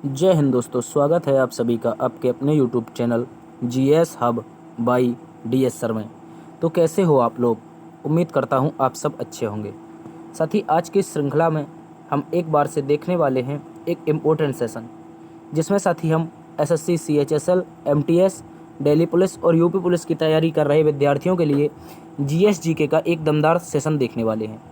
जय हिंद दोस्तों, स्वागत है आप सभी का आपके अपने YouTube channel GS hub by DS sir में। तो कैसे हो आप लोग? उम्मीद करता हूं आप सब अच्छे होंगे। साथ ही आज की इस श्रृंखला में हम एक बार से देखने वाले हैं एक इम्पोर्टेंट सेशन, जिसमें साथ ही हम SSC, CHSL, MTS, Delhi police और यूपी पुलिस की तैयारी कर रहे विद्यार्थियों के लिए जीएस जीके का एक दमदार सेशन देखने वाले हैं,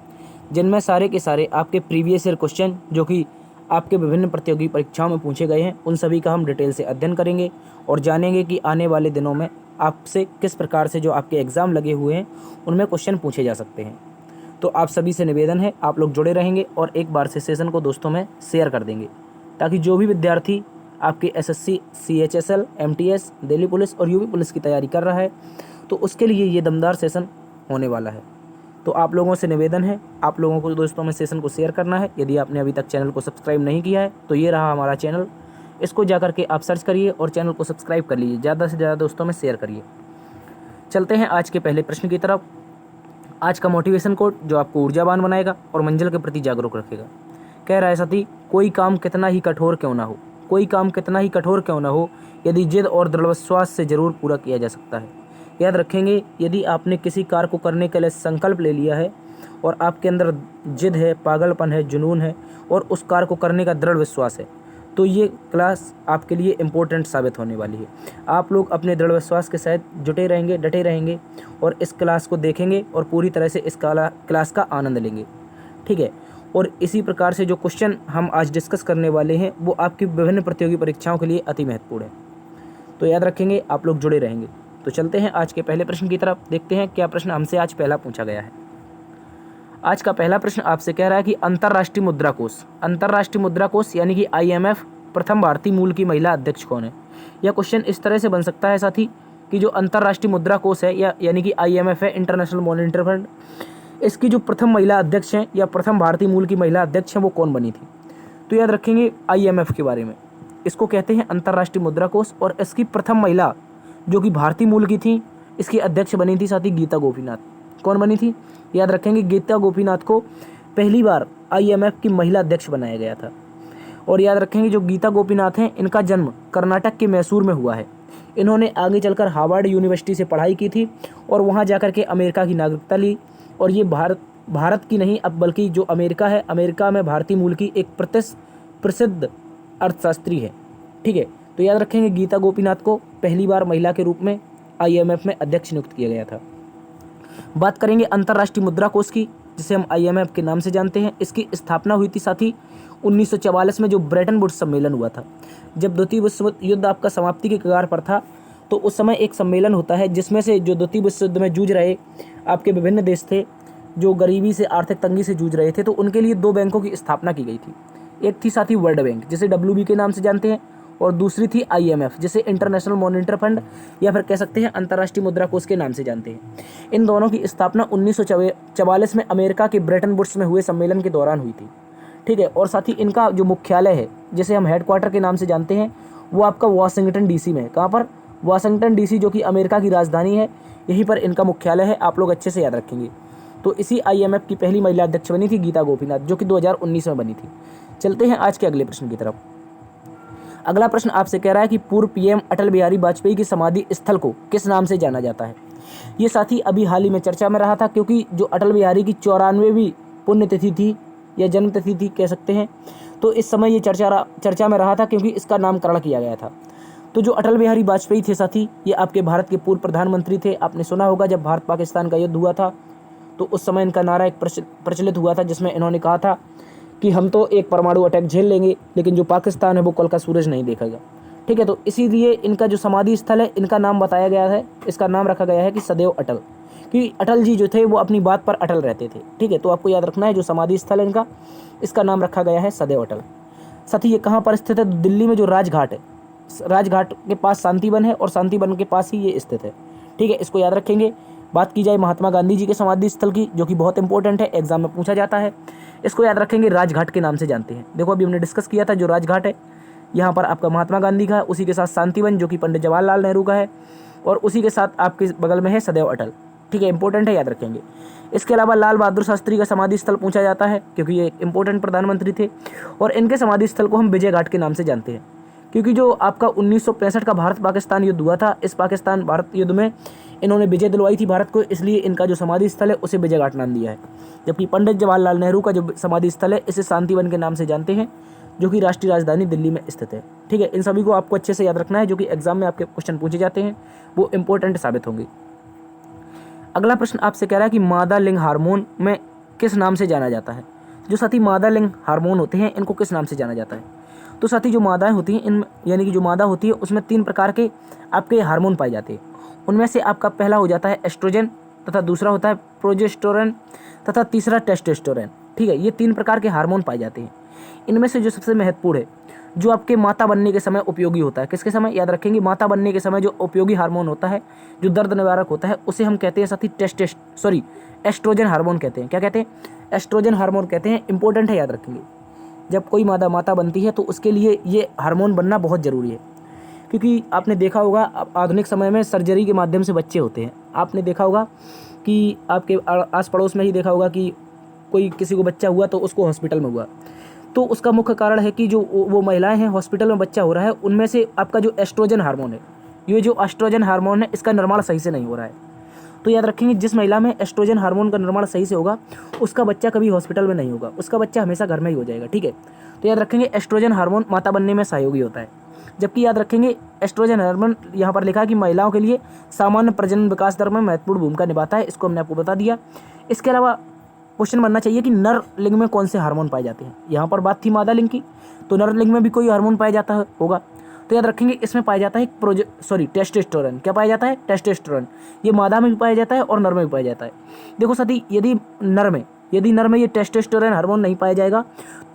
जिनमें सारे के सारे आपके प्रीवियस ईयर क्वेश्चन जो कि आपके विभिन्न प्रतियोगी परीक्षाओं में पूछे गए हैं, उन सभी का हम डिटेल से अध्ययन करेंगे और जानेंगे कि आने वाले दिनों में आपसे किस प्रकार से जो आपके एग्ज़ाम लगे हुए हैं उनमें क्वेश्चन पूछे जा सकते हैं। तो आप सभी से निवेदन है, आप लोग जुड़े रहेंगे और एक बार से सेशन को दोस्तों में शेयर कर देंगे, ताकि जो भी विद्यार्थी आपके SSC, CHSL, MTS, Delhi police और यूपी पुलिस की तैयारी कर रहा है, तो उसके लिए ये दमदार सेशन होने वाला है। तो आप लोगों से निवेदन है, आप लोगों को दोस्तों में सेशन को शेयर करना है। यदि आपने अभी तक चैनल को सब्सक्राइब नहीं किया है तो ये रहा हमारा चैनल, इसको जा करके आप सर्च करिए और चैनल को सब्सक्राइब कर लीजिए, ज़्यादा से ज़्यादा दोस्तों में शेयर करिए। चलते हैं आज के पहले प्रश्न की तरफ। आज का मोटिवेशन कोट जो आपको ऊर्जावान बनाएगा और मंजिल के प्रति जागरूक रखेगा। कह रहा है साथी, कोई काम कितना ही कठोर क्यों ना हो, कोई काम कितना ही कठोर क्यों ना हो, यदि जिद और दृढ़ विश्वास से ज़रूर पूरा किया जा सकता है। याद रखेंगे, यदि आपने किसी कार्य को करने के लिए संकल्प ले लिया है और आपके अंदर जिद है, पागलपन है, जुनून है और उस कार्य को करने का दृढ़ विश्वास है, तो ये क्लास आपके लिए इम्पोर्टेंट साबित होने वाली है। आप लोग अपने दृढ़ विश्वास के साथ जुटे रहेंगे, डटे रहेंगे और इस क्लास को देखेंगे और पूरी तरह से इस क्लास का आनंद लेंगे, ठीक है। और इसी प्रकार से जो क्वेश्चन हम आज डिस्कस करने वाले हैं वो आपकी विभिन्न प्रतियोगी परीक्षाओं के लिए अति महत्वपूर्ण है, तो याद रखेंगे, आप लोग जुड़े रहेंगे। तो चलते हैं आज के पहले प्रश्न की तरफ, देखते हैं क्या प्रश्न हमसे आज पहला पूछा गया है। आज का पहला प्रश्न आपसे कह रहा है कि अंतर्राष्ट्रीय मुद्रा कोष यानी कि आईएमएफ प्रथम भारतीय मूल की महिला अध्यक्ष कौन है। यह क्वेश्चन इस तरह से बन सकता है साथी कि जो अंतर्राष्ट्रीय मुद्रा कोष है यानी कि आईएमएफ है, इंटरनेशनल मॉनेटरी फंड, इसकी जो प्रथम महिला अध्यक्ष हैं या प्रथम भारतीय मूल की महिला अध्यक्ष हैं वो कौन बनी थी। तो याद रखेंगे आईएमएफ के बारे में, इसको कहते हैं अंतर्राष्ट्रीय मुद्रा कोष, और इसकी प्रथम महिला जो कि भारतीय मूल की थी, इसकी अध्यक्ष बनी थी साथी गीता गोपीनाथ। कौन बनी थी? याद रखेंगे, गीता गोपीनाथ को पहली बार आईएमएफ की महिला अध्यक्ष बनाया गया था। और याद रखेंगे, जो गीता गोपीनाथ हैं, इनका जन्म कर्नाटक के मैसूर में हुआ है। इन्होंने आगे चलकर हार्वर्ड यूनिवर्सिटी से पढ़ाई की थी और वहाँ जाकर के अमेरिका की नागरिकता ली। और ये भारत की नहीं, अब बल्कि जो अमेरिका है, अमेरिका में भारतीय मूल की एक प्रसिद्ध अर्थशास्त्री है, ठीक है। तो याद रखेंगे, गीता गोपीनाथ को पहली बार महिला के रूप में आईएमएफ में अध्यक्ष नियुक्त किया गया था। बात करेंगे अंतर्राष्ट्रीय मुद्रा कोष की, जिसे हम आईएमएफ के नाम से जानते हैं। इसकी स्थापना हुई थी साथी 1944 में, जो ब्रेटन वुड्स सम्मेलन हुआ था। जब द्वितीय विश्व युद्ध आपका समाप्ति के कगार पर था, तो उस समय एक सम्मेलन होता है जिसमें से जो द्वितीय विश्व युद्ध में जूझ रहे आपके विभिन्न देश थे, जो गरीबी से, आर्थिक तंगी से जूझ रहे थे, तो उनके लिए दो बैंकों की स्थापना की गई थी। एक थी साथी वर्ल्ड बैंक, जिसे WB के नाम से जानते हैं, और दूसरी थी आईएमएफ, जिसे इंटरनेशनल मॉनेटरी फंड या फिर कह सकते हैं अंतर्राष्ट्रीय मुद्रा कोष के नाम से जानते हैं। इन दोनों की स्थापना 1944 में अमेरिका के ब्रेटन वुड्स में हुए सम्मेलन के दौरान हुई थी, ठीक है। और साथ ही इनका जो मुख्यालय है, जिसे हम हेडक्वार्टर के नाम से जानते हैं, वो आपका वाशिंगटन डीसी में है। कहाँ पर? वाशिंगटन डीसी, जो कि अमेरिका की राजधानी है, यहीं पर इनका मुख्यालय है। आप लोग अच्छे से याद रखेंगे। तो इसी आईएमएफ की पहली महिला अध्यक्ष बनी थी गीता गोपीनाथ, जो कि 2019 में बनी थी। चलते हैं आज के अगले प्रश्न की तरफ। अगला प्रश्न आपसे कह रहा है कि पूर्व पीएम अटल बिहारी वाजपेयी की समाधि स्थल को किस नाम से जाना जाता है। ये साथी अभी हाल ही में चर्चा में रहा था, क्योंकि जो अटल बिहारी की 94वीं पुण्यतिथि थी या जन्मतिथि थी कह सकते हैं, तो इस समय ये चर्चा में रहा था, क्योंकि इसका नामकरण किया गया था। तो जो अटल बिहारी वाजपेयी थे साथी, ये आपके भारत के पूर्व प्रधानमंत्री थे। आपने सुना होगा, जब भारत पाकिस्तान का युद्ध हुआ था तो उस समय इनका नारा एक प्रचलित हुआ था, जिसमें इन्होंने कहा था कि हम तो एक परमाणु अटैक झेल लेंगे, लेकिन जो पाकिस्तान है वो कल का सूरज नहीं देखेगा, ठीक है। तो इसीलिए इनका जो समाधि स्थल है, इनका नाम बताया गया है, इसका नाम रखा गया है कि सदैव अटल, क्योंकि अटल जी जो थे वो अपनी बात पर अटल रहते थे, ठीक है। तो आपको याद रखना है, जो समाधि स्थल है इनका, इसका नाम रखा गया है सदैव अटल। साथ ही ये कहाँ पर स्थित है? दिल्ली में जो राजघाट है, राजघाट के पास शांतिवन है और शांतिवन के पास ही ये स्थित है, ठीक है। इसको याद रखेंगे। बात की जाए महात्मा गांधी जी के समाधि स्थल की, जो कि बहुत इंपॉर्टेंट है, एग्जाम में पूछा जाता है, इसको याद रखेंगे, राजघाट के नाम से जानते हैं। देखो अभी हमने डिस्कस किया था, जो राजघाट है यहाँ पर आपका महात्मा गांधी का है, उसी के साथ शांतिवन जो कि पंडित जवाहरलाल नेहरू का है, और उसी के साथ आपके बगल में है सदैव अटल, ठीक है, इंपॉर्टेंट है, याद रखेंगे। इसके अलावा लाल बहादुर शास्त्री का समाधि स्थल पूछा जाता है क्योंकि ये इंपॉर्टेंट प्रधानमंत्री थे, और इनके समाधि स्थल को हम विजय घाट के नाम से जानते हैं क्योंकि जो आपका 1965 का भारत पाकिस्तान युद्ध हुआ था, इस पाकिस्तान भारत युद्ध में इन्होंने विजय दिलवाई थी भारत को, इसलिए इनका जो समाधि स्थल है उसे विजय घाट नाम दिया है। जबकि पंडित जवाहरलाल नेहरू का जो समाधि स्थल है इसे शांतिवन के नाम से जानते हैं, जो कि राष्ट्रीय राजधानी दिल्ली में स्थित है। ठीक है, इन सभी को आपको अच्छे से याद रखना है, जो कि एग्जाम में आपके क्वेश्चन पूछे जाते हैं, वो इंपॉर्टेंट साबित होंगे। अगला प्रश्न आपसे कह रहा है कि मादा लिंग हार्मोन में किस नाम से जाना जाता है। जो साथी मादा लिंग हार्मोन होते हैं इनको किस नाम से जाना जाता है। तो साथी जो मादाएं होती हैं इन यानी कि जो मादा होती है उसमें 3 प्रकार के आपके हार्मोन पाए जाते हैं। उनमें से आपका पहला हो जाता है एस्ट्रोजन, तथा दूसरा होता है प्रोजेस्टेरोन, तथा तीसरा टेस्टोस्टेरोन। ठीक है, ये 3 प्रकार के हार्मोन पाए जाते हैं। इनमें से जो सबसे महत्वपूर्ण है, जो आपके माता बनने के समय उपयोगी होता है, किसके समय, याद रखेंगे, माता बनने के समय जो उपयोगी हार्मोन होता है, जो दर्द निवारक होता है, उसे हम कहते हैं साथी एस्ट्रोजन हार्मोन कहते हैं। क्या कहते हैं, एस्ट्रोजन हार्मोन कहते हैं। इंपॉर्टेंट है, याद रखेंगे। जब कोई माता बनती है तो उसके लिए ये हार्मोन बनना बहुत ज़रूरी है, क्योंकि आपने देखा होगा आधुनिक समय में सर्जरी के माध्यम से बच्चे होते हैं। आपने देखा होगा कि आपके आस पड़ोस में ही देखा होगा कि कोई किसी को बच्चा हुआ तो उसको हॉस्पिटल में हुआ, तो उसका मुख्य कारण है कि जो वो महिलाएं हैं हॉस्पिटल में बच्चा हो रहा है, उनमें से आपका जो एस्ट्रोजन हार्मोन है, ये जो एस्ट्रोजन हार्मोन है इसका निर्माण सही से नहीं हो रहा है। तो याद रखेंगे, जिस महिला में एस्ट्रोजन हार्मोन का निर्माण सही से होगा उसका बच्चा कभी हॉस्पिटल में नहीं होगा, उसका बच्चा हमेशा घर में ही हो जाएगा। ठीक है, तो याद रखेंगे एस्ट्रोजन हार्मोन माता बनने में सहयोगी होता है। जबकि याद रखेंगे एस्ट्रोजन हार्मोन यहाँ पर लिखा है कि महिलाओं के लिए सामान्य प्रजनन विकास दर में महत्वपूर्ण भूमिका निभाता है, इसको हमने आपको बता दिया। इसके अलावा क्वेश्चन बनना चाहिए कि नर लिंग में कौन से हार्मोन पाए जाते हैं। यहाँ पर बात थी मादा लिंग की, तो नर लिंग में भी कोई हार्मोन पाया जाता होगा। तो याद रखेंगे इसमें पाया जाता है टेस्टोस्टेरोन। क्या पाया जाता है, टेस्टोस्टेरोन। ये मादा में भी पाया जाता है और नर में भी पाया जाता है। देखो साथी, यदि नर में ये टेस्टोस्टेरोन हार्मोन नहीं पाया जाएगा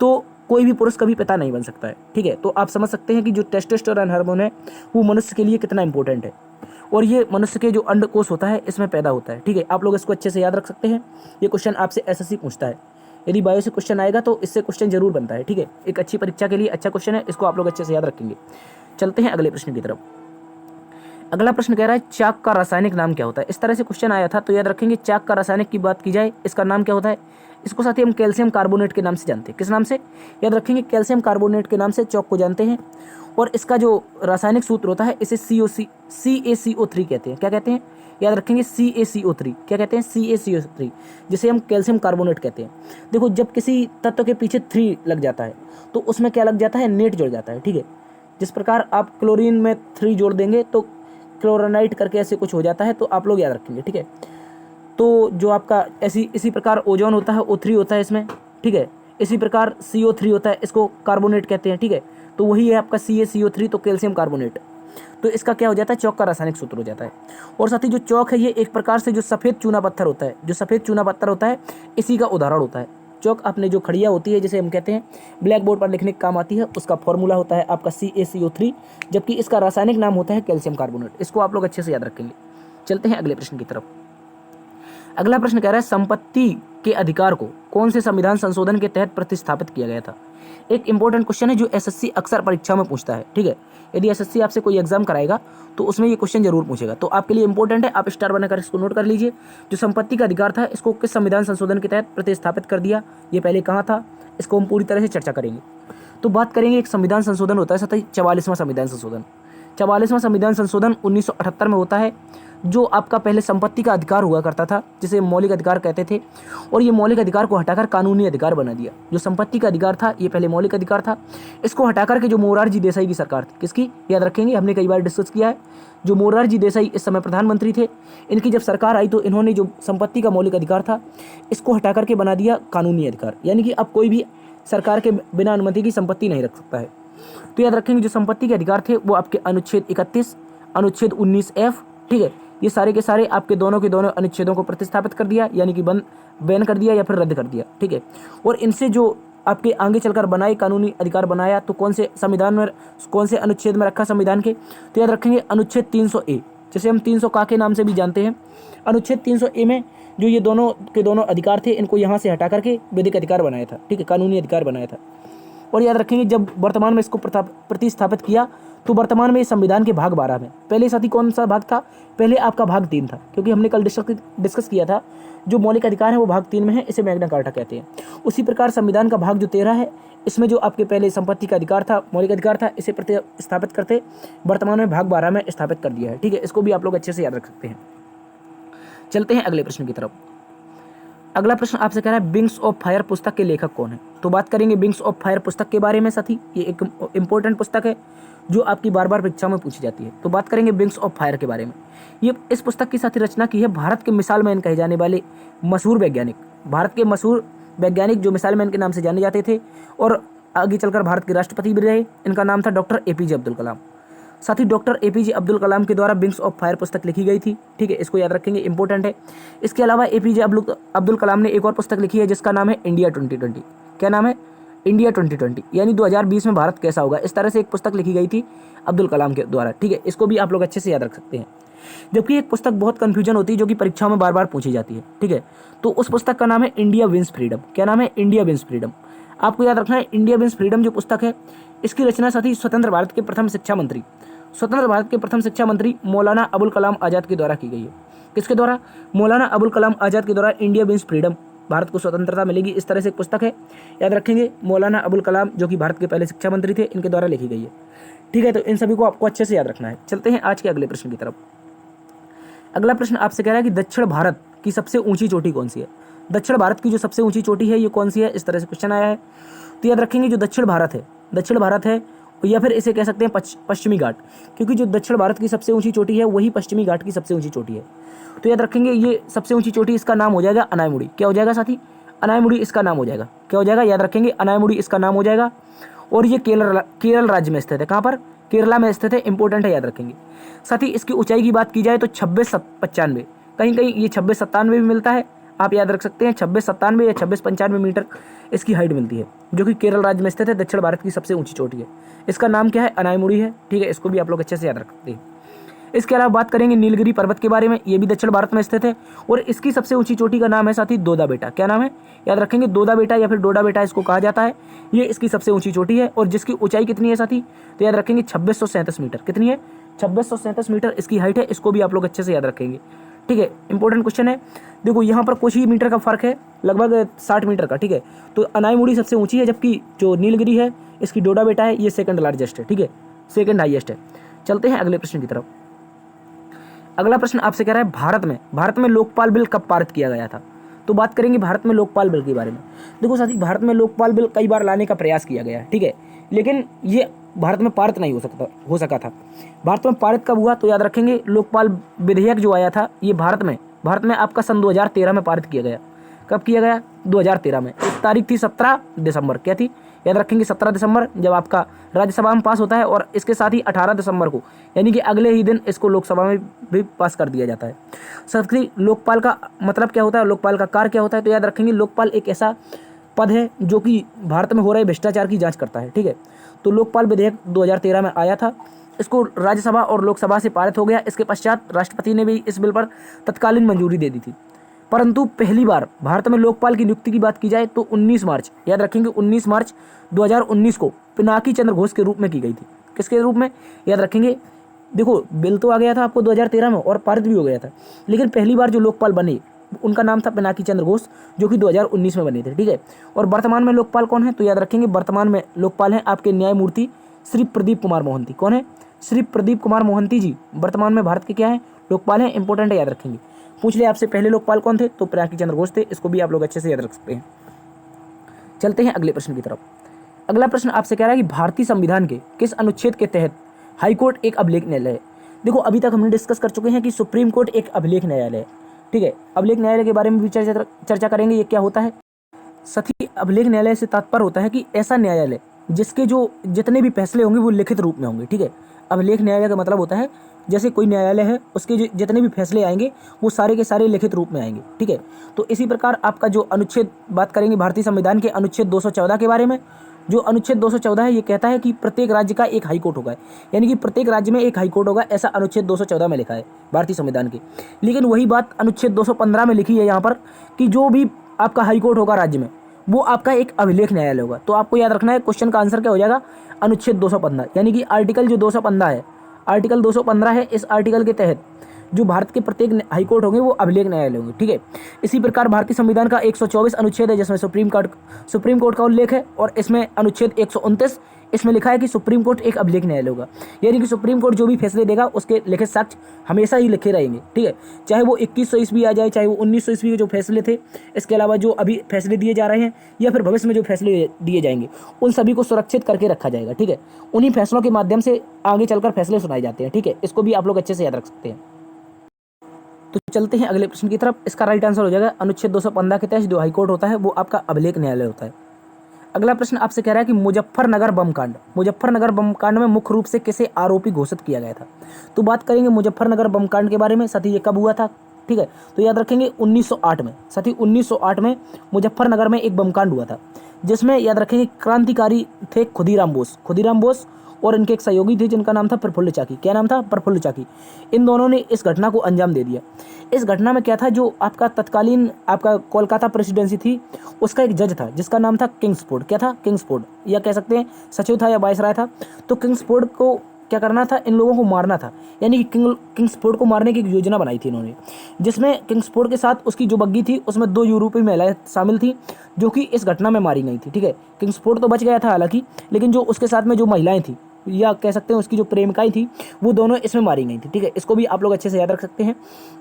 तो कोई भी पुरुष कभी पिता नहीं बन सकता है। ठीक है, तो आप समझ सकते हैं कि जो टेस्टोस्टेरोन हार्मोन है वो मनुष्य के लिए कितना इंपॉर्टेंट है, और ये मनुष्य के जो अंडकोश होता है इसमें पैदा होता है। ठीक है, आप लोग इसको अच्छे से याद रख सकते हैं। ये क्वेश्चन आपसे एसएससी पूछता है, यदि बायो से क्वेश्चन आएगा तो इससे क्वेश्चन जरूर बनता है। ठीक है, एक अच्छी परीक्षा के लिए अच्छा क्वेश्चन है, इसको आप लोग अच्छे से याद रखेंगे। चलते हैं अगले प्रश्न की तरफ। अगला प्रश्न कह रहा है चाक का रासायनिक नाम क्या होता है। इस तरह से क्वेश्चन आया था, तो याद रखेंगे चाक का रासायनिक की बात की जाए, इसका नाम क्या होता है। इसको साथ ही हम कैल्शियम कार्बोनेट के नाम से जानते हैं। किस नाम से, याद रखेंगे, कैल्शियम कार्बोनेट के नाम से चौक को जानते हैं। और इसका जो रासायनिक सूत्र होता है इसे CaCO3 कहते हैं। क्या कहते हैं, याद रखेंगे, CaCO3। क्या कहते हैं, CaCO3, जिसे हम कैल्शियम कार्बोनेट कहते हैं। देखो, जब किसी तत्व के पीछे 3 लग जाता है तो उसमें क्या लग जाता है, नेट जुड़ जाता है। ठीक है, जिस प्रकार आप क्लोरीन में 3 जोड़ देंगे तो क्लोरानाइट करके ऐसे कुछ हो जाता है, तो आप लोग याद रखेंगे। ठीक है, तो जो आपका इसी प्रकार ओजोन होता है, O3 होता है इसमें। ठीक है, इसी प्रकार CO3 होता है, इसको कार्बोनेट कहते हैं। ठीक है, तो वही है आपका CaCO3, तो कैल्शियम कार्बोनेट। तो इसका क्या हो जाता है, चौक का रासायनिक सूत्र हो जाता है। और साथ ही जो चौक है ये एक प्रकार से जो सफ़ेद चूना पत्थर होता है, इसी का उदाहरण होता है। चौक आपने जो खड़िया होती है जिसे हम कहते हैं ब्लैक बोर्ड पर लिखने के काम आती है, उसका फॉर्मूला होता है आपका CaCO3, जबकि इसका रासायनिक नाम होता है कैल्शियम कार्बोनेट। इसको आप लोग अच्छे से याद रखेंगे। चलते हैं अगले प्रश्न की तरफ। अगला प्रश्न कह रहा है संपत्ति के अधिकार को कौन से संविधान संशोधन के तहत प्रतिस्थापित किया गया था। एक इंपॉर्टेंट क्वेश्चन है जो एसएससी अक्सर परीक्षा में पूछता है। ठीक है, यदि एसएससी आपसे कोई एग्जाम कराएगा तो उसमें ये क्वेश्चन जरूर पूछेगा, तो आपके लिए इंपॉर्टेंट है, आप स्टार बनाकर इसको नोट कर लीजिए। जो संपत्ति का अधिकार था इसको किस संविधान संशोधन के तहत प्रतिस्थापित कर दिया, ये पहले कहाँ था, इसको हम पूरी तरह से चर्चा करेंगे। तो बात करेंगे, एक संविधान संशोधन होता है सतही 44वां संविधान संशोधन। 44वां संविधान संशोधन 1978 में होता है, जो आपका पहले संपत्ति का अधिकार हुआ करता था जिसे मौलिक अधिकार कहते थे, और ये मौलिक अधिकार को हटाकर कानूनी अधिकार बना दिया। जो संपत्ति का अधिकार था ये पहले मौलिक अधिकार था, इसको हटाकर के जो मोरारजी देसाई की सरकार थी, किसकी, याद रखेंगे, हमने कई बार डिस्कस किया है, जो मोरारजी देसाई इस समय प्रधानमंत्री थे, इनकी जब सरकार आई तो इन्होंने जो संपत्ति का मौलिक अधिकार था इसको हटाकर के बना दिया कानूनी अधिकार, यानी कि अब कोई भी सरकार के बिना अनुमति की संपत्ति नहीं रख सकता है। तो याद रखेंगे जो संपत्ति के अधिकार थे वो आपके अनुच्छेद 31, अनुच्छेद 19F, ठीक है, ये सारे के सारे आपके दोनों के दोनों अनुच्छेदों को प्रतिस्थापित कर दिया, यानी कि बैन कर दिया या फिर रद्द कर दिया। ठीक है, और इनसे जो आपके आगे चलकर बनाए कानूनी अधिकार बनाया, तो कौन से संविधान में, कौन से अनुच्छेद में रखा संविधान के, तो याद रखेंगे अनुच्छेद 300A, जिसे हम 300 का के नाम से भी जानते हैं। अनुच्छेद 300A में जो ये दोनों के दोनों अधिकार थे इनको यहाँ से हटा करके विधिक अधिकार बनाया था। ठीक है, कानूनी अधिकार बनाया था। और याद रखेंगे जब वर्तमान में इसको प्रतिस्थापित किया तो वर्तमान में ये संविधान के भाग 12 में, पहले साथी कौन सा भाग था, पहले आपका भाग 3 था, क्योंकि हमने कल डिस्कस किया था जो मौलिक अधिकार है वो भाग 3 में है, इसे मैग्ना कार्टा कहते हैं। उसी प्रकार संविधान का भाग जो 13 है, इसमें जो आपके पहले संपत्ति का अधिकार था, मौलिक अधिकार था, इसे प्रतिस्थापित करते वर्तमान में भाग 12 में स्थापित कर दिया है। ठीक है, इसको भी आप लोग अच्छे से याद रख सकते हैं। चलते हैं अगले प्रश्न की तरफ। अगला प्रश्न आपसे कह रहा है विंग्स ऑफ फायर पुस्तक के लेखक कौन है। तो बात करेंगे विंग्स ऑफ फायर पुस्तक के बारे में साथी, ये एक इंपॉर्टेंट पुस्तक है जो आपकी बार बार परीक्षा में पूछी जाती है। तो बात करेंगे विंग्स ऑफ फायर के बारे में। ये इस पुस्तक की साथी रचना की है भारत के मिसाल मैन कहे जाने वाले मशहूर वैज्ञानिक, भारत के मशहूर वैज्ञानिक जो मिसाल मैन के नाम से जाने जाते थे और आगे चलकर भारत के राष्ट्रपति भी रहे। इनका नाम था डॉक्टर APJ अब्दुल कलाम। साथ ही डॉक्टर APJ अब्दुल कलाम के द्वारा विंग्स ऑफ फायर पुस्तक लिखी गई थी। ठीक है, इसको याद रखेंगे, इंपॉर्टेंट है। इसके अलावा APJ अब्दुल कलाम ने एक और पुस्तक लिखी है जिसका नाम है इंडिया 2020। क्या नाम है? इंडिया 2020, यानी 2020 में भारत कैसा होगा, इस तरह से एक पुस्तक लिखी गई थी अब्दुल कलाम के द्वारा। ठीक है, इसको भी आप लोग अच्छे से याद रख सकते हैं। जबकि एक पुस्तक बहुत कन्फ्यूजन होती है जो कि परीक्षाओं में बार बार पूछी जाती है। ठीक है, तो उस पुस्तक का नाम है इंडिया विंस फ्रीडम। क्या नाम है? India wins freedom. आपको याद रखना है इंडिया विंस फ्रीडम जो पुस्तक है, इसकी रचना साथी स्वतंत्र भारत के प्रथम शिक्षा मंत्री मौलाना अबुल कलाम आज़ाद के द्वारा की गई है। किसके द्वारा? मौलाना अबुल कलाम आज़ाद के द्वारा इंडिया विंस फ्रीडम, भारत को स्वतंत्रता मिलेगी, इस तरह से एक पुस्तक है। याद रखेंगे, मौलाना अबुल कलाम जो कि भारत के पहले शिक्षा मंत्री थे, इनके द्वारा लिखी गई है। ठीक है, तो इन सभी को आपको अच्छे से याद रखना है। चलते हैं आज के अगले प्रश्न की तरफ। अगला प्रश्न आपसे कह रहा है कि दक्षिण भारत की सबसे ऊंची चोटी कौन सी है। दक्षिण भारत की जो सबसे ऊंची चोटी है ये कौन सी है, इस तरह से क्वेश्चन आया है। तो याद रखेंगे जो दक्षिण भारत है या फिर इसे कह सकते हैं पश्चिमी घाट, क्योंकि जो दक्षिण भारत की सबसे ऊंची चोटी है वही पश्चिमी घाट की सबसे ऊंची चोटी है। तो याद रखेंगे ये सबसे ऊंची चोटी, इसका नाम हो जाएगा अनायमुड़ी। क्या हो जाएगा साथी? अनायमुड़ी इसका नाम हो जाएगा। क्या हो जाएगा? याद रखेंगे, अनायमुड़ी इसका नाम हो जाएगा। और ये केरल राज्य में स्थित है। कहाँ पर? केरला में स्थित है, इंपॉर्टेंट है, याद रखेंगे। साथ ही इसकी ऊंचाई की बात की जाए तो 2695, कहीं कहीं ये 2697 भी मिलता है, आप याद रख सकते हैं 2697 या 2695 मीटर इसकी हाइट मिलती है, जो कि केरल राज्य में स्थित है, दक्षिण भारत की सबसे ऊंची चोटी है। इसका नाम क्या है? अनायमुड़ी है। ठीक है, इसको भी आप लोग अच्छे से याद रख सकते हैं। इसके अलावा बात करेंगे नीलगिरी पर्वत के बारे में, ये भी दक्षिण भारत में स्थित है और इसकी सबसे ऊंची चोटी का नाम है साथी दोदा बेटा। क्या नाम है? याद रखेंगे, दोदा बेटा या फिर डोडा बेटा इसको कहा जाता है। ये इसकी सबसे ऊंची चोटी है और जिसकी ऊंचाई कितनी है साथी? तो याद रखेंगे 2637 मीटर। कितनी है? 2637 मीटर इसकी हाइट है। इसको भी आप लोग अच्छे से याद रखेंगे। ठीक है, इंपॉर्टेंट क्वेश्चन है। देखो यहाँ पर कुछ ही मीटर का फर्क है, लगभग 60 मीटर का। ठीक है, तो अनायमुड़ी सबसे ऊंची है, जबकि जो नीलगिरी है इसकी डोडा बेटा है, ये सेकंड लार्जेस्ट है। ठीक है, सेकंड हाईएस्ट है। चलते हैं अगले प्रश्न की तरफ। अगला प्रश्न आपसे कह रहा है भारत में लोकपाल बिल कब पारित किया गया था। तो बात करेंगे भारत में लोकपाल बिल के बारे में। देखो साथी, भारत में लोकपाल बिल कई बार लाने का प्रयास किया गया है। ठीक है, लेकिन ये भारत में पारित नहीं हो सका था। भारत में पारित कब हुआ? तो याद रखेंगे, लोकपाल विधेयक जो आया था ये भारत में आपका सन 2013 में पारित किया गया। कब किया गया? 2013 में। एक तारीख थी 17 दिसंबर। क्या थी? याद रखेंगे 17 दिसंबर जब आपका राज्यसभा में पास होता है, और इसके साथ ही 18 दिसंबर को, यानी कि अगले ही दिन इसको लोकसभा में भी पास कर दिया जाता है। साथी, लोकपाल का मतलब क्या होता है, लोकपाल का कार्य क्या होता है? तो याद रखेंगे, लोकपाल एक ऐसा पद है जो कि भारत में हो रहे भ्रष्टाचार की जांच करता है। ठीक है, तो लोकपाल विधेयक 2013 में आया था, इसको राज्यसभा और लोकसभा से पारित हो गया। इसके पश्चात राष्ट्रपति ने भी इस बिल पर तत्कालीन मंजूरी दे दी थी। परंतु पहली बार भारत में लोकपाल की नियुक्ति की बात की जाए तो 19 मार्च, याद रखेंगे 19 मार्च 2019 को पिनाकी चंद्र घोष के रूप में की गई थी। किसके रूप में? याद रखेंगे, देखो बिल तो आ गया था आपको 2013 में और पारित भी हो गया था, लेकिन पहली बार जो लोकपाल बने उनका नाम था पिनाकी चंद्र घोष, जो कि 2019 में बने थे। ठीक है, और वर्तमान में लोकपाल कौन है? तो याद रखेंगे, वर्तमान में लोकपाल हैं आपके न्यायमूर्ति श्री प्रदीप कुमार मोहंती। कौन है? श्री प्रदीप कुमार मोहंती जी वर्तमान में भारत के क्या है? लोकपाल हैं। इंपॉर्टेंट है, याद रखेंगे। पूछ ले आपसे पहले लोकपाल कौन थे? तो पिनाकी चंद्र घोष थे। इसको भी आप लोग अच्छे से याद रख सकते हैं। चलते हैं अगले प्रश्न की तरफ। अगला प्रश्न आपसे कह रहा है कि भारतीय संविधान के किस अनुच्छेद के तहत हाईकोर्ट एक अभिलेख न्यायालय है। देखो अभी तक हमने डिस्कस कर चुके हैं कि सुप्रीम कोर्ट एक अभिलेख न्यायालय है। ठीक है, अभिलेख न्यायालय के बारे में भी चर्चा करेंगे, ये क्या होता है। सभी अभिलेख न्यायालय से तात्पर्य होता है कि ऐसा न्यायालय जिसके जो जितने भी फैसले होंगे वो लिखित रूप में होंगे। ठीक है, अभिलेख न्यायालय का मतलब होता है जैसे कोई न्यायालय है उसके जितने भी फैसले आएंगे वो सारे के सारे लिखित रूप में आएंगे। ठीक है, तो इसी प्रकार आपका जो अनुच्छेद बात करेंगे भारतीय संविधान के अनुच्छेद 214 के बारे में। जो अनुच्छेद 214 है ये कहता है कि प्रत्येक राज्य का एक हाईकोर्ट होगा, यानी कि प्रत्येक राज्य में एक हाईकोर्ट होगा, ऐसा अनुच्छेद 214 में लिखा है भारतीय संविधान के। लेकिन वही बात अनुच्छेद 215 में लिखी है यहाँ पर कि जो भी आपका हाईकोर्ट होगा राज्य में वो आपका एक अभिलेख न्यायालय होगा। तो आपको याद रखना है, क्वेश्चन का आंसर क्या हो जाएगा, अनुच्छेद 215, यानी कि आर्टिकल जो 215 है, आर्टिकल 215 है, इस आर्टिकल के तहत जो भारत के प्रत्येक हाईकोर्ट होंगे वो अभिलेख न्यायालय होंगे, ठीक है। इसी प्रकार भारतीय संविधान का 124 अनुच्छेद है, जिसमें सुप्रीम कोर्ट का उल्लेख है, और इसमें अनुच्छेद 129 इसमें लिखा है कि सुप्रीम कोर्ट एक अभिलेख न्यायालय होगा, यानी कि सुप्रीम कोर्ट जो भी फैसले देगा उसके लिखित साक्ष्य हमेशा ही लिखे रहेंगे, ठीक है। चाहे वो 2100 ईस्वी आ जाए, चाहे वो 1900 ईस्वी के जो फैसले थे, इसके अलावा जो अभी फैसले दिए जा रहे हैं या फिर भविष्य में जो फैसले दिए जाएंगे, उन सभी को सुरक्षित करके रखा जाएगा, ठीक है। उन्हीं फैसलों के माध्यम से आगे चलकर फैसले सुनाए जाते हैं, ठीक है। इसको भी आप लोग अच्छे से याद रख सकते हैं। तो चलते हैं अगले प्रश्न की तरफ। इसका राइट आंसर हो जाएगा अनुच्छेद 215 के तहत जो हाईकोर्ट होता है वो आपका अभिलेख न्यायालय होता है। अगला प्रश्न आपसे कह रहा है कि मुजफ्फरनगर बम कांड में मुख्य रूप से किसे आरोपी घोषित किया गया था। तो बात करेंगे मुजफ्फरनगर बम कांड के बारे में, साथ ही ये कब हुआ था, ठीक है। तो याद रखेंगे 1908 में, साथ ही 1908 में मुजफ्फरनगर में एक बम कांड हुआ था, जिसमें याद रखेंगे क्रांतिकारी थे खुदीराम बोस और इनके एक सहयोगी थे जिनका नाम था प्रफुल्ल चाकी। क्या नाम था? प्रफुल्ल चाकी। इन दोनों ने इस घटना को अंजाम दे दिया। इस घटना में क्या था, जो आपका तत्कालीन आपका कोलकाता प्रेसिडेंसी थी, उसका एक जज था जिसका नाम था किंग्सफोर्ड। क्या था? किंग्सफोर्ड, या कह सकते हैं सचिव था या वायसराय था। तो किंग्सफोर्ड को क्या करना था, इन लोगों को मारना था, यानी कि किंग्सफोर्ड को मारने की एक योजना बनाई थी इन्होंने, जिसमें किंग्सफोर्ड के साथ उसकी जो बग्गी थी उसमें 2 यूरोपीय महिलाएं शामिल थी जो कि इस घटना में मारी गई थी, ठीक है। किंग्सफोर्ड तो बच गया था हालांकि, लेकिन जो उसके साथ में जो महिलाएं थी या कह सकते हैं उसकी जो प्रेमिकाएं थी वो दोनों इसमें मारी गई थी, ठीक है। इसको भी आप लोग अच्छे से याद रख सकते हैं।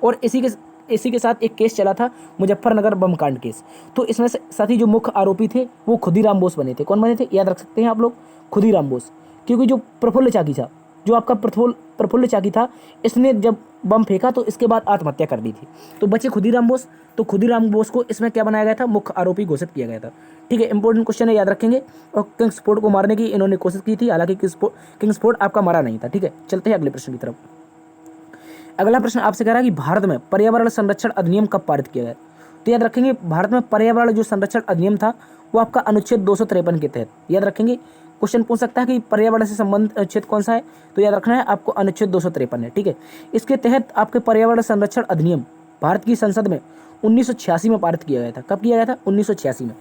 और इसी के साथ एक केस चला था मुजफ्फरनगर बम कांड केस। तो इसमें से साथ ही जो मुख्य आरोपी थे वो खुदीराम बोस बने थे। कौन बने थे? याद रख सकते हैं आप लोग, खुदीराम बोस। क्योंकि जो प्रफुल्ल चाकी था, जो आपका प्रफुल्ल चाकी था, इसने जब बम फेंका तो इसके बाद आत्महत्या कर दी थी। तो बचे खुदीराम बोस। तो खुदीराम बोस को इसमें क्या बनाया गया था? मुख्य आरोपी घोषित किया गया था, ठीक है। इंपॉर्टेंट क्वेश्चन है, याद रखेंगे। और किंग्सफोर्ड को मारने की इन्होंने कोशिश की थी, हालांकि किंग्सफोर्ड आपका मारा नहीं था, ठीक है। चलते हैं अगले प्रश्न की तरफ। अगला प्रश्न आपसे कह रहा है कि भारत में पर्यावरण संरक्षण अधिनियम कब पारित किया गया? तो याद रखेंगे, भारत में पर्यावरण जो संरक्षण अधिनियम था वो आपका अनुच्छेद 253 के तहत, याद रखेंगे। क्वेश्चन पूछ सकता है कि पर्यावरण से संबंधित अनुच्छेद कौन सा है, तो याद रखना है आपको अनुच्छेद 253 है, ठीक है। इसके तहत आपके पर्यावरण संरक्षण अधिनियम भारत की संसद में 1986 में पारित किया गया था। कब किया गया था? 1986 में।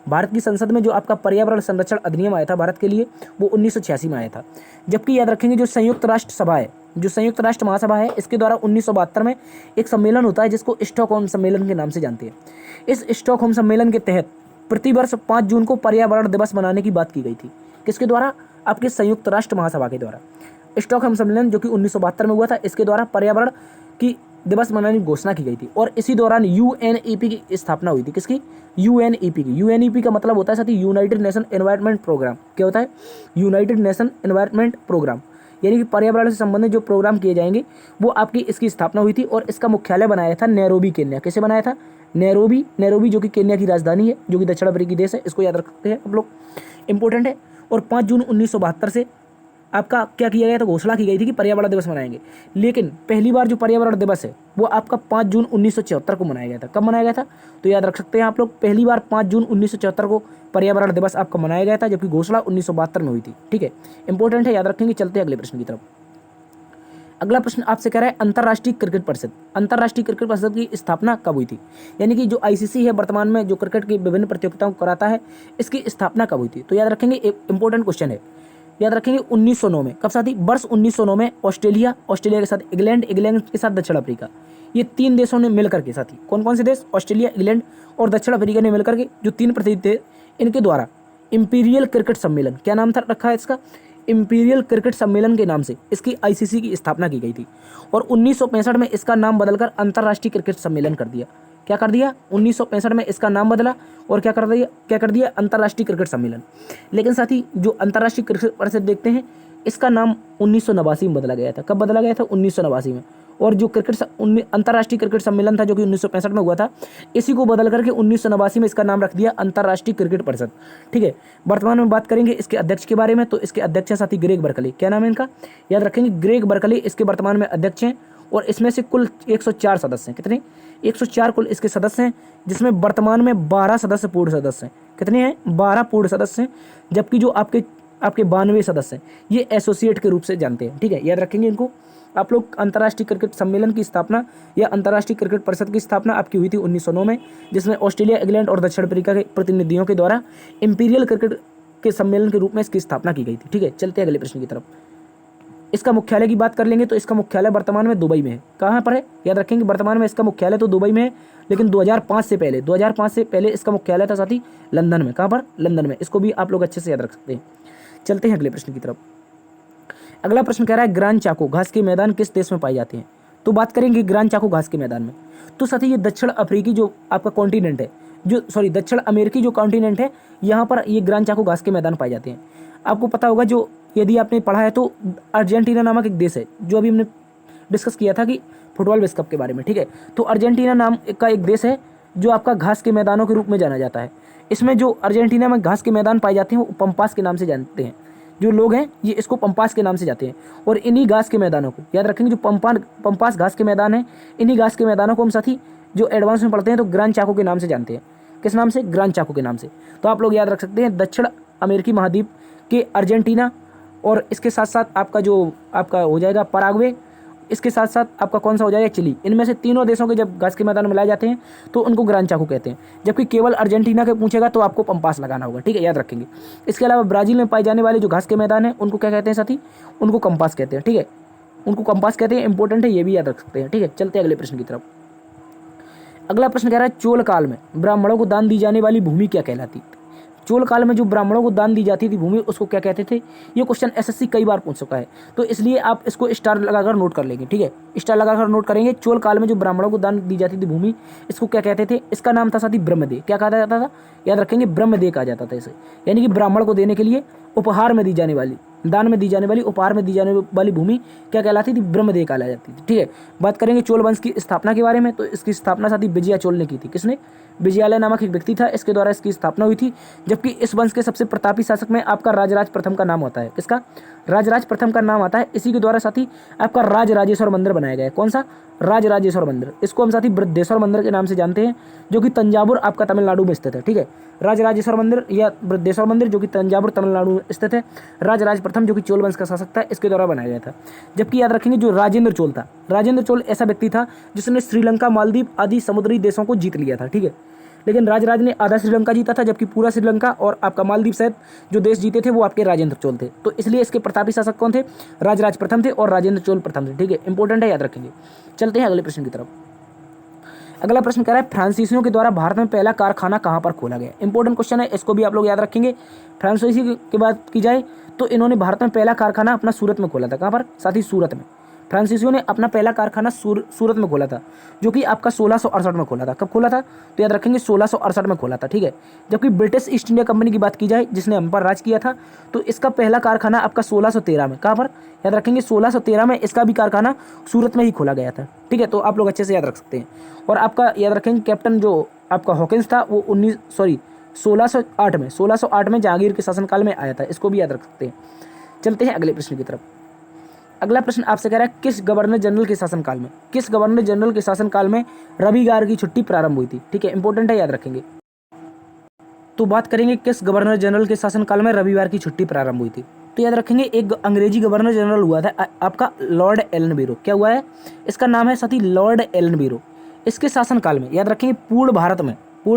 भारत की संसद में जो आपका पर्यावरण संरक्षण अधिनियम आया था भारत के लिए, वो 1986 में आया था। जबकि याद रखेंगे जो संयुक्त राष्ट्र सभा है, जो संयुक्त राष्ट्र महासभा है, इसके द्वारा 1972 में एक सम्मेलन होता है जिसको स्टॉकहोम सम्मेलन के नाम से जानते हैं। इस स्टॉकहोम सम्मेलन के तहत प्रतिवर्ष 5 जून को पर्यावरण दिवस मनाने की बात की गई थी। किसके द्वारा? आपके संयुक्त राष्ट्र महासभा के द्वारा। स्टॉकहोम सम्मेलन जो कि 1972 में हुआ था, इसके द्वारा पर्यावरण की दिवस मनाने की घोषणा की गई थी। और इसी दौरान यूएनईपी की स्थापना हुई थी। किसकी? यूएनईपी की। यूएनईपी का मतलब होता है साथी यूनाइटेड नेशन एनवायरनमेंट प्रोग्राम। क्या होता है? यूनाइटेड नेशन एनवायरनमेंट प्रोग्राम, यानी कि पर्यावरण से संबंधित जो प्रोग्राम किए जाएंगे वो आपकी इसकी स्थापना हुई थी। और इसका मुख्यालय बनाया था नैरोबी, केन्या। कैसे बनाया था? नैरोबी जो कि केन्या की राजधानी है, जो कि दक्षिण अफ्रीकी देश है। इसको याद रख सकते हैं आप लोग, इंपॉर्टेंट है। और 5 जून 1972 से आपका क्या किया गया था? घोषणा की गई थी कि पर्यावरण दिवस मनाएंगे। लेकिन पहली बार जो पर्यावरण दिवस है वो आपका 5 जून 1974 को मनाया गया था। कब मनाया गया था? तो याद रख सकते हैं आप लोग, पहली बार 5 जून 1974 को पर्यावरण दिवस आपका मनाया गया था, जबकि घोषणा 1972 में हुई थी, ठीक है। इंपॉर्टेंट है, याद रखेंगे। चलते हैं अगले प्रश्न की तरफ। अगला प्रश्न आपसे कह रहा है अंतर्राष्ट्रीय क्रिकेट परिषद। अंतर्राष्ट्रीय क्रिकेट परिषद की स्थापना कब हुई थी? यानी कि जो आईसीसी है वर्तमान में जो क्रिकेट की विभिन्न प्रतियोगिताओं को कराता है, इसकी स्थापना कब हुई थी? तो याद रखेंगे, एक इंपॉर्टेंट क्वेश्चन है, याद रखेंगे 1909 में। कब साथी? वर्ष 1909 में ऑस्ट्रेलिया के साथ इंग्लैंड के साथ दक्षिण अफ्रीका, ये 3 देशों ने मिलकर के, साथी कौन कौन से देश? ऑस्ट्रेलिया, इंग्लैंड और दक्षिण अफ्रीका ने मिलकर के जो 3 प्रतिनिधि थे, इनके द्वारा इंपीरियल क्रिकेट सम्मेलन, क्या नाम था रखा है इसका? इंपीरियल क्रिकेट सम्मेलन के नाम से इसकी आईसीसी की स्थापना की गई थी। और 1965 में इसका नाम बदलकर अंतर्राष्ट्रीय क्रिकेट सम्मेलन कर दिया। क्या कर दिया? 1965 में इसका नाम बदला और क्या कर दिया? अंतर्राष्ट्रीय क्रिकेट सम्मेलन। लेकिन साथ ही जो अंतर्राष्ट्रीय क्रिकेट परिषद देखते हैं, इसका नाम 1989 में बदला गया था। कब बदला गया था? 1989 में। और जो अंतर्राष्ट्रीय क्रिकेट सम्मेलन था जो कि 1965 में हुआ था, इसी को बदल करके 1989 में इसका नाम रख दिया अंतर्राष्ट्रीय क्रिकेट परिषद, ठीक है। वर्तमान में बात करेंगे इसके अध्यक्ष के बारे में, तो इसके अध्यक्ष हैं साथी ग्रेग बर्कले। क्या नाम है इनका? याद रखेंगे, ग्रेग बर्कले इसके वर्तमान में अध्यक्ष हैं। और इसमें से कुल 104 सदस्य हैं। कितने? 104 कुल इसके सदस्य हैं, जिसमें वर्तमान में 12 सदस्य पूर्ण सदस्य हैं। कितने हैं? 12 पूर्ण सदस्य हैं। जबकि जो आपके आपके 92 सदस्य हैं, ये एसोसिएट के रूप से जानते हैं। ठीक है, याद रखेंगे इनको। आप लोग अंतर्राष्ट्रीय क्रिकेट सम्मेलन की स्थापना या अंतर्राष्ट्रीय क्रिकेट परिषद की स्थापना आपकी हुई थी 1909 में, जिसमें ऑस्ट्रेलिया, इंग्लैंड और दक्षिण अफ्रीका के प्रतिनिधियों के द्वारा इंपीरियल क्रिकेट के सम्मेलन के रूप में इसकी स्थापना की गई थी। ठीक है, चलते हैं अगले प्रश्न की तरफ। इसका मुख्यालय की बात कर लेंगे तो इसका मुख्यालय वर्तमान में दुबई में है। कहाँ पर है, याद रखेंगे, वर्तमान में इसका मुख्यालय तो दुबई में है, लेकिन 2005 से पहले इसका मुख्यालय था साथी लंदन में। कहाँ पर, लंदन में। इसको भी आप लोग अच्छे से याद रख सकते हैं। चलते हैं अगले प्रश्न की तरफ। अगला प्रश्न कह रहा है ग्रांड चाको घास के मैदान किस देश में पाए जाते हैं। तो बात करेंगे ग्रांड चाको घास के मैदान में, तो साथी ये दक्षिण अफ्रीकी जो आपका कॉन्टिनेंट है, दक्षिण अमेरिकी जो कॉन्टिनेंट है, यहाँ पर ये ग्रांड चाको घास के मैदान पाए जाते हैं। आपको पता होगा, जो यदि आपने पढ़ा है तो अर्जेंटीना नामक एक देश है, जो अभी हमने डिस्कस किया था कि फुटबॉल विश्व कप के बारे में। ठीक है, तो अर्जेंटीना नाम का एक देश है जो आपका घास के मैदानों के रूप में जाना जाता है। इसमें जो अर्जेंटीना में घास के मैदान पाए जाते हैं वो पंपास के नाम से जानते हैं। जो लोग हैं ये इसको पंपास के नाम से जाते हैं। और इन्हीं घास के मैदानों को याद रखेंगे, जो पंपास घास के मैदान है, इन्हीं घास के मैदानों को हम साथी जो एडवांस में पढ़ते हैं तो ग्रांड चाको के नाम से जानते हैं। किस नाम से, ग्रांड चाको के नाम से। तो आप लोग याद रख सकते हैं दक्षिण अमेरिकी महाद्वीप के अर्जेंटीना, और इसके साथ साथ आपका जो आपका हो जाएगा पराग्वे, इसके साथ साथ आपका कौन सा हो जाएगा, चिली। इनमें से तीनों देशों के जब घास के मैदान मिलाए जाते हैं तो उनको ग्रांड चाको कहते हैं। जबकि केवल अर्जेंटीना के पूछेगा तो आपको पंपास लगाना होगा। ठीक है, याद रखेंगे। इसके अलावा ब्राजील में पाए जाने वाले जो घास के मैदान है उनको क्या कहते हैं साथी, उनको कंपास कहते हैं। ठीक है, उनको कंपास कहते हैं। इंपॉर्टेंट है, ये भी याद रख सकते हैं। ठीक है, चलते हैं अगले प्रश्न की तरफ। अगला प्रश्न कह रहा है चोल काल में ब्राह्मणों को दान दी जाने वाली भूमि क्या कहलाती। चोल काल में जो ब्राह्मणों को दान दी जाती थी भूमि, उसको क्या कहते थे। ये क्वेश्चन एसएससी कई बार पूछ चुका है, तो इसलिए आप इसको स्टार लगाकर नोट कर लेंगे। ठीक है, स्टार लगाकर नोट करेंगे। चोल काल में जो ब्राह्मणों को दान दी जाती थी भूमि, इसको क्या कहते थे। इसका नाम था साथी ब्रह्मदेव। क्या कहा जाता था, याद रखेंगे, ब्रह्मदेव कहा जाता था इसे। यानी कि ब्राह्मण को देने के लिए उपहार में दी जाने वाली, दान में दी जाने वाली, उपहार में दी जाने वाली भूमि क्या कहलाती थी, ब्रह्मदेव कहला जाती थी। ठीक है, बात करेंगे चोल वंश की स्थापना के बारे में, तो इसकी स्थापना साथी विजया चोल ने की थी। किसने, विजयालय नामक एक व्यक्ति था, इसके द्वारा इसकी स्थापना हुई थी। जबकि इस वंश के सबसे प्रतापी शासक में आपका राजराज प्रथम का नाम होता है। किसका, राजराज प्रथम का नाम आता है। इसी के द्वारा साथी आपका राजराजेश्वर मंदिर बनाया गया है। कौन सा, राजराजेश्वर मंदिर। इसको हम साथी बृहदेश्वर मंदिर के नाम से जानते हैं, जो कि तंजावुर आपका तमिलनाडु में स्थित है। ठीक है, राजराजेश्वर मंदिर या बृहदेश्वर मंदिर जो कि तंजावुर तमिलनाडु में स्थित है। राजराज प्रथम जो कि चोल वंश का शासक था, इसके द्वारा बनाया गया था। जबकि याद रखेंगे जो राजेंद्र चोल था, राजेंद्र चोल ऐसा व्यक्ति था जिसने श्रीलंका, मालदीव आदि समुद्री देशों को जीत लिया था। ठीक है, लेकिन राजराज ने आधा श्रीलंका जीता था, जबकि पूरा श्रीलंका और आपका मालदीव सहित जो देश जीते थे वो आपके राजेंद्र चोल थे। तो इसलिए इसके प्रतापी शासक कौन थे, राजराज प्रथम थे और राजेंद्र चोल प्रथम थे। ठीक है, इंपॉर्टेंट है, याद रखेंगे। चलते हैं अगले प्रश्न की तरफ। अगला प्रश्न कह रहा है फ्रांसीसियों के द्वारा भारत में पहला कारखाना कहाँ पर खोला गया। इंपॉर्टेंट क्वेश्चन है, इसको भी आप लोग याद रखेंगे। फ्रांसीसी की बात की जाए तो इन्होंने भारत में पहला कारखाना अपना सूरत में खोला था। कहाँ पर, साथी सूरत में। फ्रांसीसियों ने अपना पहला कारखाना सूरत में खोला था, जो कि आपका 1668 में खोला था। कब खोला था, तो याद रखेंगे 1668 में खोला था। ठीक है, जबकि ब्रिटिश ईस्ट इंडिया कंपनी की बात की जाए, जिसने हम पर राज किया था, तो इसका पहला कारखाना आपका 1613 में, कहाँ पर, याद रखेंगे 1613 में इसका भी कारखाना सूरत में ही खोला गया था। ठीक है, तो आप लोग अच्छे से याद रख सकते हैं। और आपका याद रखेंगे कैप्टन जो आपका हॉकिंस था वो 1608 में जहांगीर के शासनकाल में आया था। इसको भी याद रख सकते हैं। चलते हैं अगले प्रश्न की तरफ। अगला प्रश्न आपसे कह रहा है किस गवर्नर जनरल के शासनकाल में, किस गवर्नर जनरल के शासनकाल में रविवार की छुट्टी प्रारंभ हुई थी। ठीक है, इंपॉर्टेंट है, याद रखेंगे। तो बात करेंगे किस गवर्नर जनरल के शासनकाल में रविवार की छुट्टी प्रारंभ हुई थी, तो याद रखेंगे एक अंग्रेजी गवर्नर जनरल हुआ था आपका लॉर्ड एलनबरो। क्या हुआ है, इसका नाम है साथी लॉर्ड एलनबरो। इसके शासनकाल में याद रखेंगे पूर्ण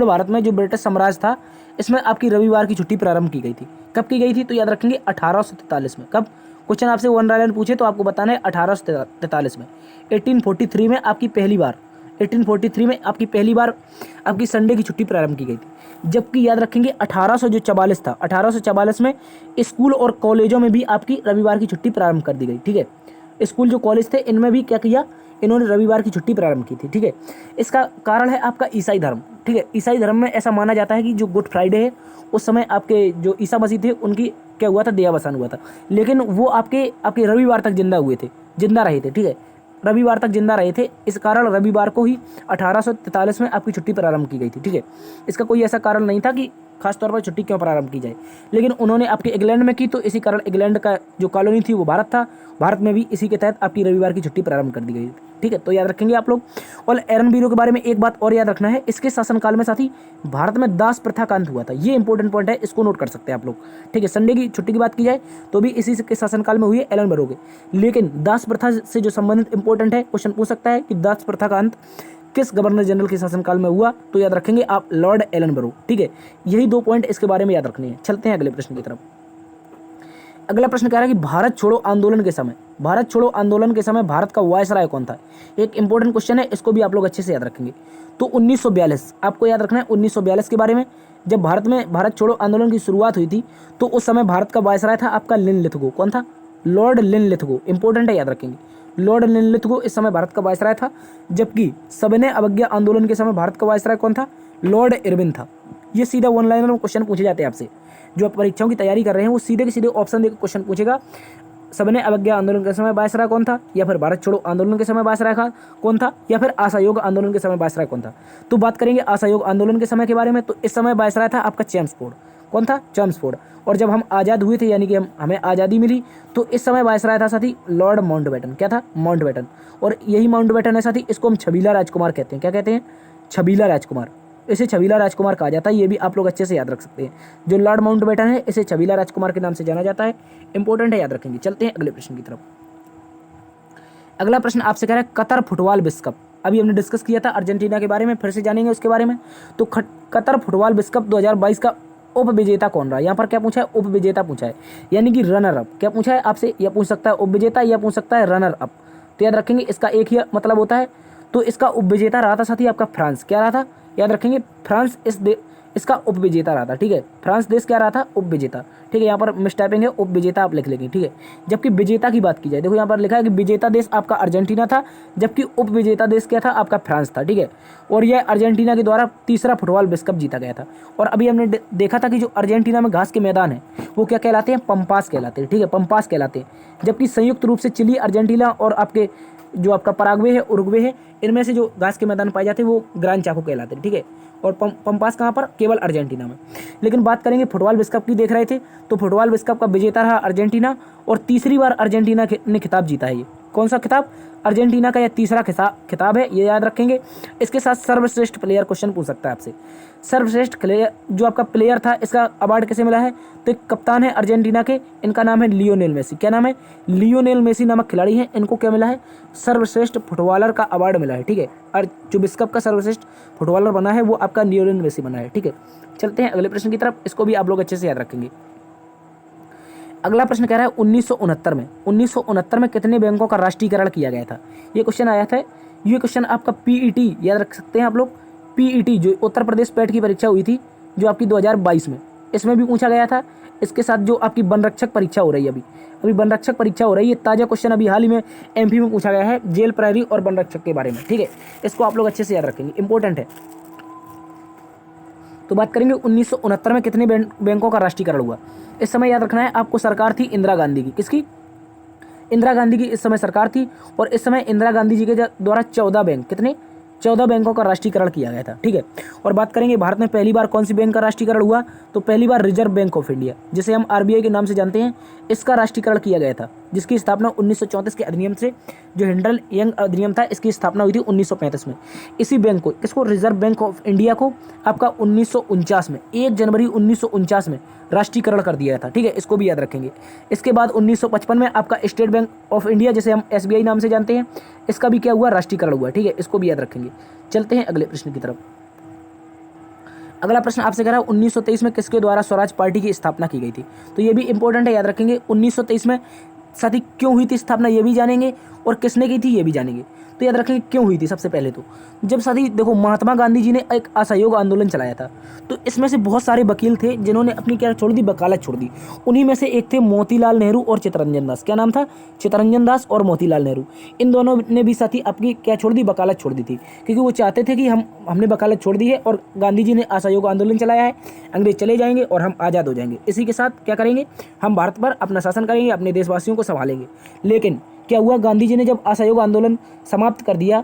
भारत में जो ब्रिटिश साम्राज्य था, इसमें आपकी रविवार की छुट्टी प्रारंभ की गई थी। कब की गई थी, तो याद रखेंगे 1843 में। कब, क्वेश्चन आपसे वन लाइन पूछे तो आपको बताना है 1843 में। 1843 में आपकी पहली बार आपकी संडे की छुट्टी प्रारंभ की गई थी। जबकि याद रखेंगे 1844 में स्कूल और कॉलेजों में भी आपकी रविवार की छुट्टी प्रारंभ कर दी गई। ठीक है, स्कूल जो कॉलेज थे इनमें भी क्या किया, इन्होंने रविवार की छुट्टी प्रारंभ की थी। ठीक है, इसका कारण है आपका ईसाई धर्म। ठीक है, ईसाई धर्म में ऐसा माना जाता है कि जो गुड फ्राइडे है उस समय आपके जो ईसा मसीह थे उनकी क्या हुआ था, देहावसान हुआ था, लेकिन वो आपके रविवार तक जिंदा रहे थे। ठीक है, रविवार तक जिंदा रहे थे, इस कारण रविवार को ही 1843 में आपकी छुट्टी प्रारंभ की गई थी। ठीक है, इसका कोई ऐसा कारण नहीं था कि खासतौर पर छुट्टी क्यों प्रारंभ की जाए। लेकिन उन्होंने आपके इंग्लैंड में की, तो इसी कारण इंग्लैंड का जो कॉलोनी थी वो भारत था, भारत में भी इसी के तहत आपकी रविवार की छुट्टी प्रारंभ कर दी गई। ठीक है, तो याद रखेंगे आप लोग। और एरन बीरो के बारे में एक बात और याद रखना है, इसके शासनकाल में साथी भारत में दास प्रथा का अंत हुआ था। ये इंपॉर्टेंट पॉइंट है, इसको नोट कर सकते हैं आप लोग। ठीक है, संडे की छुट्टी की बात की जाए तो भी इसी के शासनकाल में हुई है एलन बीरो के। लेकिन दास प्रथा से जो संबंधित इंपॉर्टेंट है, क्वेश्चन पूछ सकता है कि दास प्रथा का अंत किस गवर्नर जनरल के शासनकाल में हुआ, तो याद रखेंगे आप लॉर्ड एलन बीरो। ठीक है, यही 2 पॉइंट इसके बारे में याद रखने हैं। चलते हैं अगले प्रश्न की तरफ। अगला प्रश्न कह रहा है कि भारत छोड़ो आंदोलन के समय, भारत छोड़ो आंदोलन के समय भारत का वायसराय कौन था। एक इंपॉर्टेंट क्वेश्चन है, इसको भी आप लोग अच्छे से याद रखेंगे। तो 1942 आपको याद रखना है, 1942 के बारे में जब भारत में भारत छोड़ो आंदोलन की शुरुआत हुई थी, तो उस समय भारत का वायसराय था आपका लिनलिथगो। कौन था? Lord Linlithgow. इंपॉर्टेंट है, याद रखेंगे। लॉर्ड लिनलिथगो इस समय भारत का वायसराय था, जबकि सविनय अवज्ञा आंदोलन के समय भारत का वायसराय कौन था? लॉर्ड इरविन था। ये सीधा वन लाइनर में क्वेश्चन पूछे जाते हैं आपसे। जो आप परीक्षाओं की तैयारी कर रहे हैं वो सीधे के सीधे ऑप्शन देकर क्वेश्चन पूछेगा, सविनय अवज्ञा आंदोलन के समय वायसराय कौन था, या फिर भारत छोड़ो आंदोलन के समय वायसराय कौन था, या फिर असहयोग आंदोलन के समय वायसराय कौन था। तो बात करेंगे असहयोग आंदोलन के समय के बारे में, तो इस समय वायसराय था आपका चेम्सफोर्ड। कौन था? चेम्सफोर्ड। और जब हम आज़ाद हुए थे, यानी कि हमें आज़ादी मिली, तो इस समय वायसराय था साथी लॉर्ड माउंटबेटन। क्या था? माउंटबेटन। और यही माउंटबेटन है साथी, इसको हम छबीला राजकुमार कहते हैं। क्या कहते हैं? छबीला राजकुमार। इसे छबीला राजकुमार कहा जाता है। ये भी आप लोग अच्छे से याद रख सकते हैं। जो लॉर्ड माउंटबेटन है, इसे छबीला राजकुमार के नाम से जाना जाता है। इंपॉर्टेंट है, याद रखेंगे। चलते हैं अगले प्रश्न की तरफ। अगला प्रश्न आपसे कह रहा है कतर फुटबॉल विश्व कप। अभी हमने डिस्कस किया था अर्जेंटीना के बारे में, फिर से जानेंगे उसके बारे में। तो कतर फुटबॉल विश्व कप 2022 का उप विजेता कौन रहा? यहाँ पर क्या पूछा है? उप विजेता पूछा है, यानी कि रनर अप। क्या पूछा है आपसे? यह पूछ सकता है उप विजेता, या पूछ सकता है रनर अप। तो याद रखेंगे, इसका एक ही मतलब होता है। तो इसका उप विजेता रहा था साथी आपका फ्रांस। क्या रहा था? याद रखेंगे, फ्रांस इसका उप विजेता रहा था। ठीक है, फ्रांस देश क्या रहा था? उप विजेता। ठीक है, यहाँ पर मिसटाइपिंग है, उप विजेता आप लिख लेंगे। ठीक है, जबकि विजेता की बात की जाए, देखो यहाँ पर लिखा है कि विजेता देश आपका अर्जेंटीना था, जबकि उप विजेता देश क्या था? आपका फ्रांस था। ठीक है, और यह अर्जेंटीना के द्वारा तीसरा फुटबॉल विश्व कप जीता गया था। और अभी हमने देखा था कि जो अर्जेंटीना में घास के मैदान है वो क्या कहलाते हैं? पंपास कहलाते हैं। ठीक है, पंपास कहलाते हैं। जबकि संयुक्त रूप से चिली, अर्जेंटीना और आपके जो आपका पराग्वे है, उरुग्वे है, इनमें से जो घास के मैदान पाए जाते हैं वो ग्रान चाको कहलाते हैं। ठीक है, और पंपास कहाँ पर? केवल अर्जेंटीना में। लेकिन बात करेंगे फुटबॉल विश्व कप की, देख रहे थे, तो फुटबॉल विश्व कप का विजेता रहा अर्जेंटीना, और तीसरी बार अर्जेंटीना ने खिताब जीता है। ये कौन सा खिताब? अर्जेंटीना का यह तीसरा खिताब है, ये याद रखेंगे। इसके साथ सर्वश्रेष्ठ प्लेयर क्वेश्चन पूछ सकता है आपसे। सर्वश्रेष्ठ प्लेयर जो आपका प्लेयर था, इसका अवार्ड कैसे मिला है? तो एक कप्तान है अर्जेंटीना के, इनका नाम है लियोनेल मेसी। क्या नाम है? लियोनेल मेसी नामक खिलाड़ी हैं, इनको क्या मिला है? सर्वश्रेष्ठ फुटबॉलर का अवार्ड मिला है। ठीक है, और जो विश्व कप का सर्वश्रेष्ठ फुटबॉलर बना है वो आपका लियोनेल मेसी बना है। ठीक है, चलते हैं अगले प्रश्न की तरफ, इसको भी आप लोग अच्छे से याद रखेंगे। अगला प्रश्न कह रहा है 1969 में कितने बैंकों का राष्ट्रीयकरण किया गया था? ये क्वेश्चन आया था। ये क्वेश्चन आपका पीईटी याद रख सकते हैं आप लोग। पीईटी जो उत्तर प्रदेश पैट की परीक्षा हुई थी, जो आपकी 2022 में, इसमें भी पूछा गया था। इसके साथ जो आपकी वन रक्षक परीक्षा हो रही है, अभी वन रक्षक परीक्षा हो रही है, ताज़ा क्वेश्चन अभी हाल ही में एमपी में पूछा गया है, जेल प्रहरी और वन रक्षक के बारे में। ठीक है, इसको आप लोग अच्छे से याद रखेंगे, इंपॉर्टेंट है। तो बात करेंगे 1969 में कितने बैंकों का राष्ट्रीयकरण हुआ। इस समय याद रखना है आपको, सरकार थी इंदिरा गांधी की। किसकी? इंदिरा गांधी की इस समय सरकार थी, और इस समय इंदिरा गांधी जी के द्वारा 14 बैंक, कितने? 14 बैंकों का राष्ट्रीयकरण किया गया था। ठीक है, और बात करेंगे भारत में पहली बार कौन सी बैंक का राष्ट्रीयकरण हुआ, तो पहली बार रिजर्व बैंक ऑफ इंडिया, जिसे हम आरबीआई के नाम से जानते हैं, इसका राष्ट्रीयकरण किया गया था, जिसकी स्थापना 1934 के अधिनियम से, जो हेनरल यंग अधिनियम था, इसकी स्थापना हुई थी 1935 में। इसी बैंक को, इसको रिजर्व बैंक ऑफ इंडिया को आपका 1949 में, 1 जनवरी 1949 में राष्ट्रीयकरण कर दिया था। ठीक है, इसको भी याद रखेंगे। इसके बाद 1955 में आपका स्टेट बैंक ऑफ इंडिया, जिसे हम एसबीआई नाम से जानते हैं, इसका भी क्या हुआ? राष्ट्रीयकरण हुआ। ठीक है, इसको भी याद रखेंगे। चलते हैं अगले प्रश्न की तरफ। अगला प्रश्न आपसे कह रहा है 1923 में किसके द्वारा स्वराज पार्टी की स्थापना की गई थी। तो ये भी इंपॉर्टेंट है, याद रखेंगे। 1923 में साथी क्यों हुई थी स्थापना, ये भी जानेंगे, और किसने की थी ये भी जानेंगे। तो याद रखेंगे क्यों हुई थी। सबसे पहले तो जब साथी देखो, महात्मा गांधी जी ने एक असहयोग आंदोलन चलाया था, तो इसमें से बहुत सारे वकील थे जिन्होंने अपनी क्या छोड़ दी? वकालत छोड़ दी। उन्हीं में से एक थे मोतीलाल नेहरू और चित्तरंजन दास। क्या नाम था? चित्तरंजन दास और मोतीलाल नेहरू। इन दोनों ने भी साथी अपनी क्या छोड़ दी? वकालत छोड़ दी थी, क्योंकि वो चाहते थे कि हमने वकालत छोड़ दी है और गांधी जी ने असहयोग आंदोलन चलाया है, अंग्रेज चले जाएंगे और हम आज़ाद हो जाएंगे। इसी के साथ क्या करेंगे? हम भारत पर अपना शासन करेंगे, अपने देशवासियों को संभालेंगे। लेकिन क्या हुआ? गांधी जी ने जब असहयोग आंदोलन समाप्त कर दिया,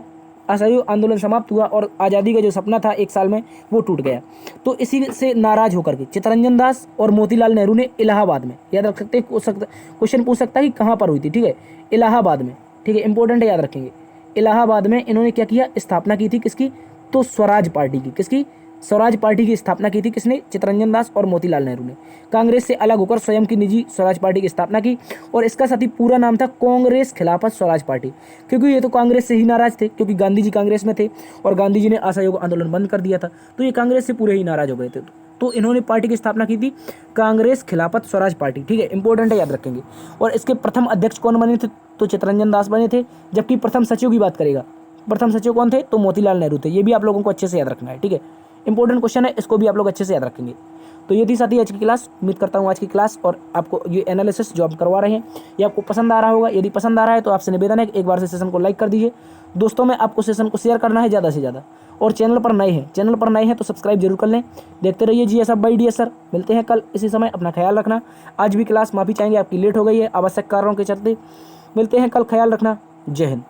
असहयोग आंदोलन समाप्त हुआ और आज़ादी का जो सपना था 1 साल में वो टूट गया। तो इसी से नाराज होकर के चित्तरंजन दास और मोतीलाल नेहरू ने इलाहाबाद में, याद रख सकते, क्वेश्चन पूछ सकता है कि कहाँ पर हुई थी, ठीक है, इलाहाबाद में, ठीक है, इंपॉर्टेंट है, याद रखेंगे। इलाहाबाद में इन्होंने क्या किया, स्थापना की थी किसकी, तो स्वराज पार्टी की। किसकी, स्वराज पार्टी की स्थापना की थी किसने, चित्तरंजन दास और मोतीलाल नेहरू ने। कांग्रेस से अलग होकर स्वयं की निजी स्वराज पार्टी की स्थापना की और इसका साथ ही पूरा नाम था कांग्रेस खिलाफत स्वराज पार्टी, क्योंकि ये तो कांग्रेस से ही नाराज थे, क्योंकि गांधी जी कांग्रेस में थे और गांधी जी ने असहयोग आंदोलन बंद कर दिया था, तो ये कांग्रेस से पूरे ही नाराज हो गए थे। तो इन्होंने पार्टी की स्थापना की थी कांग्रेस खिलाफत स्वराज पार्टी, ठीक है, इंपॉर्टेंट है, याद रखेंगे। और इसके प्रथम अध्यक्ष कौन बने थे, तो चित्तरंजन दास बने थे, जबकि प्रथम सचिव की बात करेगा, प्रथम सचिव कौन थे, तो मोतीलाल नेहरू थे। ये भी आप लोगों को अच्छे से याद रखना है, ठीक है, इंपॉर्टेंट क्वेश्चन है, इसको भी आप लोग अच्छे से याद रखेंगे। तो ये थी साथी आज की क्लास। उम्मीद करता हूँ आज की क्लास और आपको ये एनालिसिस जो आप करवा रहे हैं ये आपको पसंद आ रहा होगा। यदि पसंद आ रहा है तो आपसे निवेदन है कि एक बार से सेशन को लाइक कर दीजिए, दोस्तों में आपको सेशन को शेयर करना है ज़्यादा से ज़्यादा, और चैनल पर नए हैं तो सब्सक्राइब जरूर कर लें। देखते रहिए GS hub by DS sir. मिलते हैं कल इसी समय, अपना ख्याल रखना। आज भी क्लास माफ़ी चाहेंगे आपकी लेट हो गई है आवश्यक कारणों के चलते। मिलते हैं कल, ख्याल रखना। जय हिंद।